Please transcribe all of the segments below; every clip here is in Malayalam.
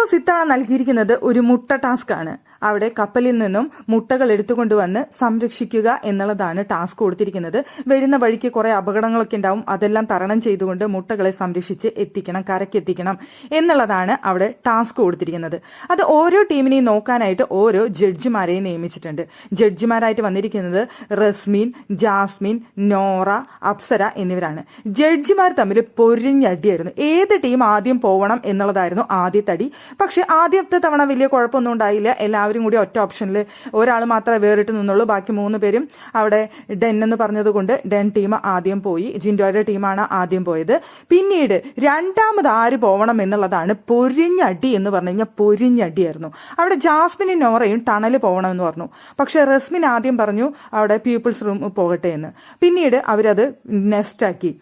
ബോസ് ഇത്തവണ നൽകിയിരിക്കുന്നത് ഒരു മുട്ട ടാസ്ക് ആണ്. അവിടെ കപ്പലിൽ നിന്നും മുട്ടകൾ എടുത്തുകൊണ്ടുവന്ന് സംരക്ഷിക്കുക എന്നുള്ളതാണ് ടാസ്ക് കൊടുത്തിരിക്കുന്നത്. വരുന്ന വഴിക്ക് കുറെ അപകടങ്ങളൊക്കെ ഉണ്ടാവും, അതെല്ലാം തരണം ചെയ്തുകൊണ്ട് മുട്ടകളെ സംരക്ഷിച്ച് എത്തിക്കണം, കരക്കെത്തിക്കണം എന്നുള്ളതാണ് അവിടെ ടാസ്ക് കൊടുത്തിരിക്കുന്നത്. അത് ഓരോ ടീമിനെയും നോക്കാനായിട്ട് ഓരോ ജഡ്ജിമാരെയും നിയമിച്ചിട്ടുണ്ട്. ജഡ്ജിമാരായിട്ട് വന്നിരിക്കുന്നത് റസ്മിൻ, ജാസ്മിൻ, നോറ, അപ്സര എന്നിവരാണ്. ജഡ്ജിമാർ തമ്മിൽ പൊരിഞ്ഞടിയായിരുന്നു. ഏത് ടീം ആദ്യം പോകണം എന്നുള്ളതായിരുന്നു ആദ്യത്തെ അടി. പക്ഷെ ആദ്യത്തെ തവണ വലിയ കുഴപ്പമൊന്നും ഉണ്ടായില്ല. എല്ലാവരും കൂടി ഒറ്റ ഓപ്ഷനിൽ ഒരാൾ മാത്രമേ വേറിട്ട് നിന്നുള്ളൂ. ബാക്കി 3 പേരും അവിടെ ഡെൻ എന്ന് പറഞ്ഞതുകൊണ്ട് ഡെൻ ടീം ആദ്യം പോയി. ജിൻഡോയുടെ ടീമാണ് ആദ്യം പോയത്. പിന്നീട് രണ്ടാമത് ആര് പോകണം എന്നുള്ളതാണ് പൊരിഞ്ഞടി എന്ന് പറഞ്ഞു കഴിഞ്ഞാൽ പൊരിഞ്ഞടിയായിരുന്നു. അവിടെ ജാസ്മിനും നോറയും ടണൽ പോകണമെന്ന് പറഞ്ഞു. പക്ഷെ റസ്മിൻ ആദ്യം പറഞ്ഞു അവിടെ പീപ്പിൾസ് റൂം പോകട്ടെ എന്ന്. പിന്നീട് അവരത് നെസ്റ്റാക്കി.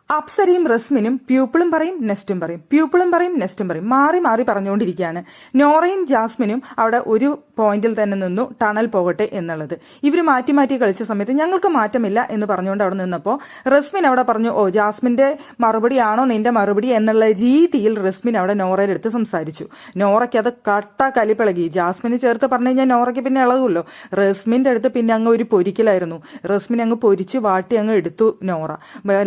അപ്സരയും റസ്മിനും പ്യൂപ്പിളും പറയും നെസ്റ്റും പറയും, പ്യൂപ്പിളും പറയും നെസ്റ്റും പറയും, മാറി മാറി പറഞ്ഞുകൊണ്ടിരിക്കുകയാണ്. നോറയും ജാസ്മിനും അവിടെ ഒരു പോയിന്റിൽ തന്നെ നിന്നു, ടണൽ പോകട്ടെ എന്നുള്ളത്. ഇവർ മാറ്റി മാറ്റി കളിച്ച സമയത്ത് ഞങ്ങൾക്ക് മാറ്റമില്ല എന്ന് പറഞ്ഞുകൊണ്ട് അവിടെ നിന്നപ്പോൾ റസ്മിൻ അവിടെ പറഞ്ഞു, ഓ ജാസ്മിന്റെ മറുപടിയാണോ നിന്റെ മറുപടി എന്നുള്ള രീതിയിൽ റസ്മിൻ അവിടെ നോറയുടെ അടുത്ത് സംസാരിച്ചു. നോറയ്ക്ക് അത് കട്ട കലിപ്പിളകി. ജാസ്മിന് ചേർത്ത് പറഞ്ഞു കഴിഞ്ഞാൽ നോറയ്ക്ക് പിന്നെ ഇളകുമല്ലോ. റസ്മിന്റെ അടുത്ത് പിന്നെ അങ്ങ് ഒരു പൊരിക്കലായിരുന്നു. റസ്മിൻ അങ്ങ് പൊരിച്ച് വാട്ടി അങ്ങ് എടുത്തു നോറ.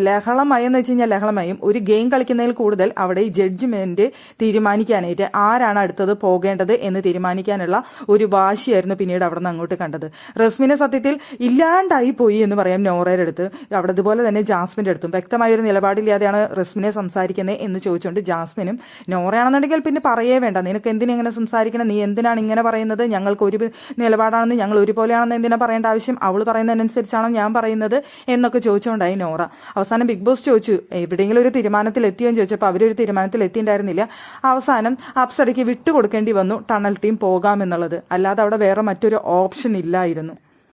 ലഹളമായി എന്ന് വെച്ച് കഴിഞ്ഞാൽ ലഹളമായും ഒരു ഗെയിം കളിക്കുന്നതിൽ കൂടുതൽ അവിടെ ഈ ജഡ്ജ്മെന്റ് തീരുമാനിക്കാനായിട്ട് ആരാണ് അടുത്തത് പോകേണ്ടത് എന്ന് തീരുമാനിക്കാനുള്ള ഒരു വാശിയായിരുന്നു പിന്നീട് അവിടെ നിന്ന് അങ്ങോട്ട് കണ്ടത്. റസ്മിനെ സത്യത്തിൽ ഇല്ലാണ്ടായി പോയി എന്ന് പറയാം നോറയുടെ അടുത്ത്. അവിടെ ഇതുപോലെ തന്നെ ജാസ്മിന്റെ അടുത്തും വ്യക്തമായ ഒരു നിലപാടില്ലാതെയാണ് റസ്മിനെ സംസാരിക്കുന്നത് എന്ന് ചോദിച്ചുകൊണ്ട് ജാസ്മിനും, നോറയാണെന്നുണ്ടെങ്കിൽ പിന്നെ പറയേ വേണ്ട, നിനക്ക് എന്തിനെങ്ങനെ സംസാരിക്കണം, നീ എന്തിനാണ് ഇങ്ങനെ പറയുന്നത്, ഞങ്ങൾക്ക് ഒരു നിലപാടാണെന്ന്, ഞങ്ങൾ ഒരുപോലെയാണെന്ന് എന്തിനാ പറയേണ്ട ആവശ്യം, അവൾ പറയുന്നതിനനുസരിച്ചാണോ ഞാൻ പറയുന്നത് എന്നൊക്കെ ചോദിച്ചുകൊണ്ടായി നോറ. അവസാനം ബിഗ് ബോസ് ചോദിച്ചു എവിടെയെങ്കിലും ഒരു തീരുമാനത്തിൽ എത്തിയോ എന്ന് ചോദിച്ചപ്പോൾ അവരൊരു തീരുമാനത്തിൽ എത്തിയിട്ടുണ്ടായിരുന്നില്ല. അവസാനം അപ്സരയ്ക്ക് വിട്ടുകൊടുക്കേണ്ടി വന്നു ടണൽ ടീം പോകാമെന്നുള്ളത്. അല്ലാതെ അവിടെ വേറെ മറ്റൊരു ഓപ്ഷൻ ഇല്ലായിരുന്നു.